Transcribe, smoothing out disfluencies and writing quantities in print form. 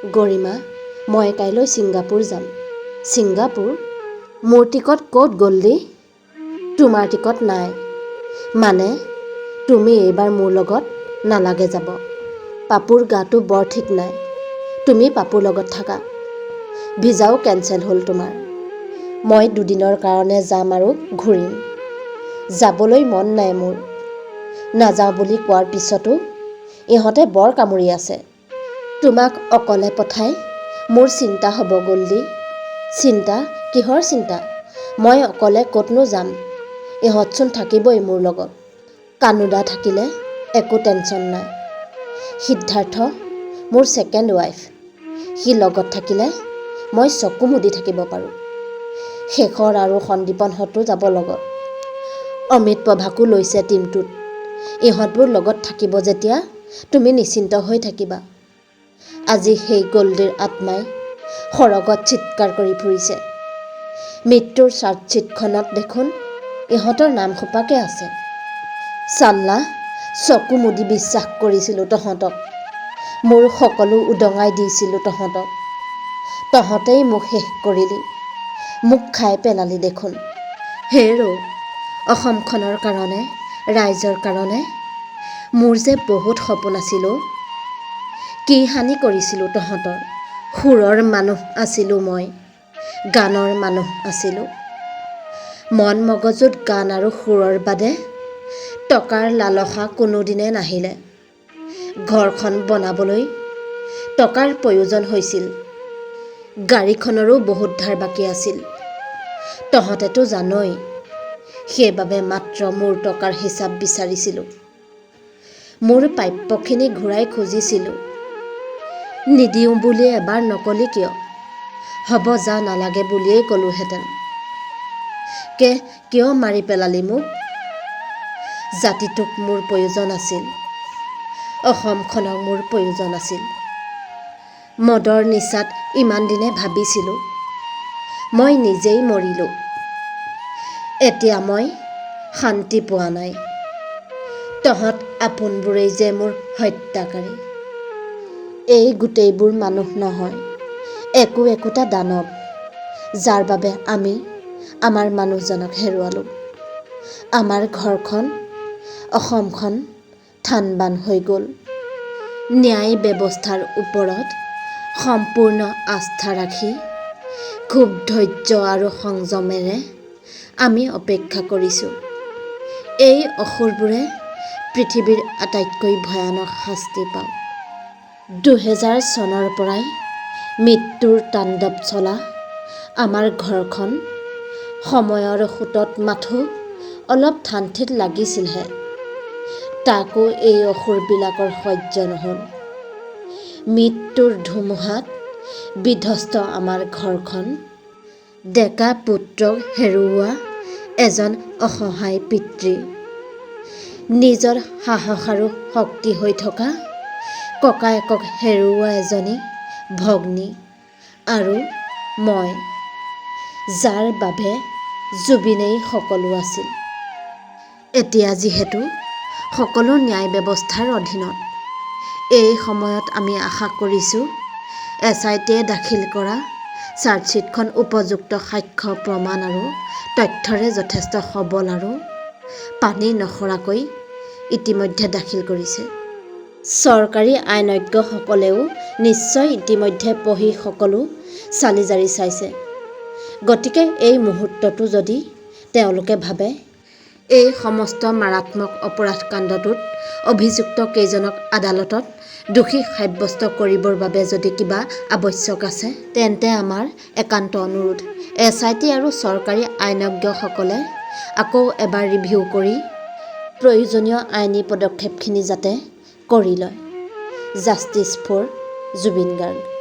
গৰিমা, মই কাইলৈ ছিংগাপুৰ যাম। ছিংগাপুৰ? মোৰ টিকট ক'ত গ'লদি? তোমাৰ টিকট নাই। মানে তুমি এইবাৰ মোৰ লগত নালাগে যাব। পাপুৰ গাটো বৰ ঠিক নাই। তুমি পাপুৰ লগত থাকা। ভিজাও কেঞ্চেল হ'ল তোমাৰ। মই 2 দিনৰ কাৰণে যাম আৰু ঘূৰিম। যাবলৈ মন নাই মোৰ। নাযাওঁ বুলি কোৱাৰ পিছতো ইহঁতে বৰ কামুৰি আছে। তোমাক অকলে পঠাই মোৰ চিন্তা হ'ব গ'লদি। চিন্তা? কিহৰ চিন্তা? মই অকলে ক'তনো যাম? ইহঁতচোন থাকিবই মোৰ লগত। কানুদা থাকিলে একো টেনশ্যন নাই। সিদ্ধাৰ্থ মোৰ ছেকেণ্ড ৱাইফ। সি লগত থাকিলে মই চকু মুদি থাকিব পাৰোঁ। শেখৰ আৰু সন্দীপনহঁতো যাব লগত। অমিত প্ৰভাকো লৈছে টিমটোত। ইহঁতবোৰ লগত থাকিব যেতিয়া তুমি নিশ্চিন্ত হৈ থাকিবা। আজি সেই গল্ডীৰ আত্মাই সৰগত চিৎকাৰ কৰি ফুৰিছে। মৃত্যুৰ চাৰ্জশ্বীটখনত দেখোন ইহঁতৰ নাম সোপাকে আছে। চাল্লা, চকু মুদি বিশ্বাস কৰিছিলোঁ তহঁতক। মোৰ সকলো উদঙাই দিছিলোঁ তহঁতক। তহঁতেই মোক শেষ কৰিলি। মোক খাই পেলালি দেখোন। হেৰৌ, অসমখনৰ কাৰণে, ৰাইজৰ কাৰণে মোৰ যে বহুত সপোন আছিল অ'। কি হানি কৰিছিলোঁ তহঁতৰ? সুৰৰ মানুহ আছিলোঁ মই। গানৰ মানুহ আছিলোঁ। মন মগজুত গান আৰু সুৰৰ বাদে টকাৰ লালসা কোনোদিনে নাহিলে। ঘৰখন বনাবলৈ টকাৰ প্ৰয়োজন হৈছিল। গাড়ীখনৰো বহুত ধাৰ বাকী আছিল। তহঁতেতো জানই। সেইবাবে মাত্ৰ মোৰ টকাৰ হিচাপ বিচাৰিছিলোঁ। মোৰ প্ৰাপ্যখিনি ঘূৰাই খুজিছিলোঁ। নিদিওঁ বুলি এবাৰ নকলি কিয়? হ'ব যা, নালাগে বুলিয়েই ক'লোহেঁতেন। কিয় মাৰি পেলালি মোক? জাতিটোক মোৰ প্ৰয়োজন আছিল। অসমখনক মোৰ প্ৰয়োজন আছিল। মদৰ নিচাত ইমান দিনে ভাবিছিলোঁ মই নিজেই মৰিলোঁ। এতিয়া মই শান্তি পোৱা নাই। তহঁত আপোনবোৰেই যে মোৰ হত্যাকাৰী। এই গোটেইবোৰ মানুহ নহয়, একোটা দানৱ, যাৰ বাবে আমি আমাৰ মানুহজনক হেৰুৱালোঁ। আমাৰ ঘৰখন, অসমখন থানবান হৈ গ'ল। ন্যায় ব্যৱস্থাৰ ওপৰত সম্পূৰ্ণ আস্থা ৰাখি খুব ধৈৰ্য আৰু সংযমেৰে আমি অপেক্ষা কৰিছোঁ। এই অসুৰবোৰে পৃথিৱীৰ আটাইতকৈ ভয়ানক শাস্তি পাওক। 2000 চনৰ পৰাই মৃত্যুৰ তাণ্ডৱ চলা আমাৰ ঘৰখন সময়ৰ সোঁতত মাথো অলপ ঠান-ঠিত লাগিছিলহে। তাকো এই অসুৰবিলাকৰ সহ্য নহ'ল। মৃত্যুৰ ধুমুহাত বিধ্বস্ত আমাৰ ঘৰখন। ডেকা পুত্ৰক হেৰুওৱা এজন অসহায় পিতৃ। নিজৰ সাহস আৰু শক্তি হৈ থকা ককায়েকক হেৰুওৱা এজনী ভগ্নী। আৰু মই, যাৰ বাবে জুবিনেই সকলো আছিল। এতিয়া যিহেতু সকলো ন্যায় ব্যৱস্থাৰ অধীনত, এই সময়ত আমি আশা কৰিছোঁ SIT-য়ে দাখিল কৰা চাৰ্জশ্বীটখন উপযুক্ত সাক্ষ্য প্ৰমাণ আৰু তথ্যৰে যথেষ্ট সবল আৰু পানী নসৰাকৈ ইতিমধ্যে দাখিল কৰিছে। চৰকাৰী আইনজ্ঞসকলেও নিশ্চয় ইতিমধ্যে পঢ়ি সকলো চালি-জাৰি চাইছে। গতিকে এই মুহূৰ্ততো যদি তেওঁলোকে ভাবে এই সমস্ত মাৰাত্মক অপৰাধকাণ্ডটোত অভিযুক্ত কেইজনক আদালতত দোষী সাব্যস্ত কৰিবৰ বাবে যদি কিবা আৱশ্যক আছে, তেন্তে আমাৰ একান্ত অনুৰোধ SIT আৰু চৰকাৰী আইনজ্ঞসকলে আকৌ এবাৰ ৰিভিউ কৰি প্ৰয়োজনীয় আইনী পদক্ষেপখিনি যাতে কৰি লয়। Justice for Zubeen Garg.